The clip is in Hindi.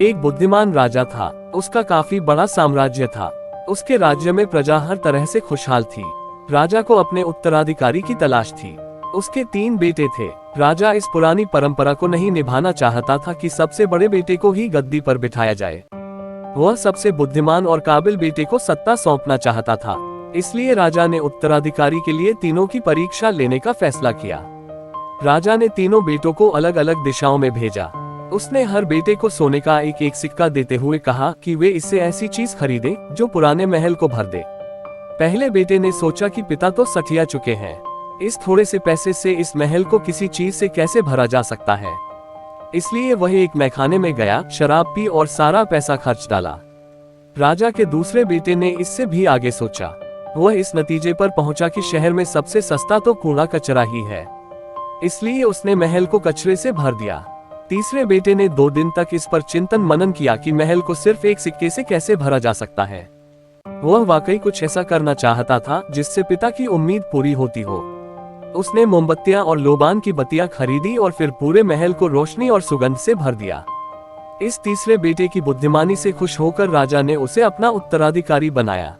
एक बुद्धिमान राजा था। उसका काफी बड़ा साम्राज्य था। उसके राज्य में प्रजा हर तरह से खुशहाल थी। राजा को अपने उत्तराधिकारी की तलाश थी। उसके 3 बेटे थे। राजा इस पुरानी परंपरा को नहीं निभाना चाहता था कि सबसे बड़े बेटे को ही गद्दी पर बिठाया जाए। वह सबसे बुद्धिमान और काबिल बेटे को सत्ता सौंपना चाहता था। इसलिए राजा ने उत्तराधिकारी के लिए तीनों की परीक्षा लेने का फैसला किया। राजा ने तीनों बेटों को अलग अलग दिशाओं में भेजा। उसने हर बेटे को सोने का एक एक सिक्का देते हुए कहा कि वे इससे ऐसी चीज खरीदे जो पुराने महल को भर दे। पहले बेटे ने सोचा कि पिता तो सठिया चुके हैं, इस थोड़े से पैसे से इस महल को किसी चीज से कैसे भरा जा सकता है। इसलिए वह एक मैखाने में गया, शराब पी और सारा पैसा खर्च डाला। राजा के दूसरे बेटे ने इससे भी आगे सोचा। वह इस नतीजे पर पहुंचा कि शहर में सबसे सस्ता तो कूड़ा कचरा ही है। इसलिए उसने महल को कचरे से भर दिया। तीसरे बेटे ने 2 दिन तक इस पर चिंतन मनन किया कि महल को सिर्फ एक सिक्के से कैसे भरा जा सकता है। वह वाकई कुछ ऐसा करना चाहता था जिससे पिता की उम्मीद पूरी होती हो। उसने मोमबत्तियां और लोबान की बत्तियां खरीदी और फिर पूरे महल को रोशनी और सुगंध से भर दिया। इस तीसरे बेटे की बुद्धिमानी से खुश होकर राजा ने उसे अपना उत्तराधिकारी बनाया।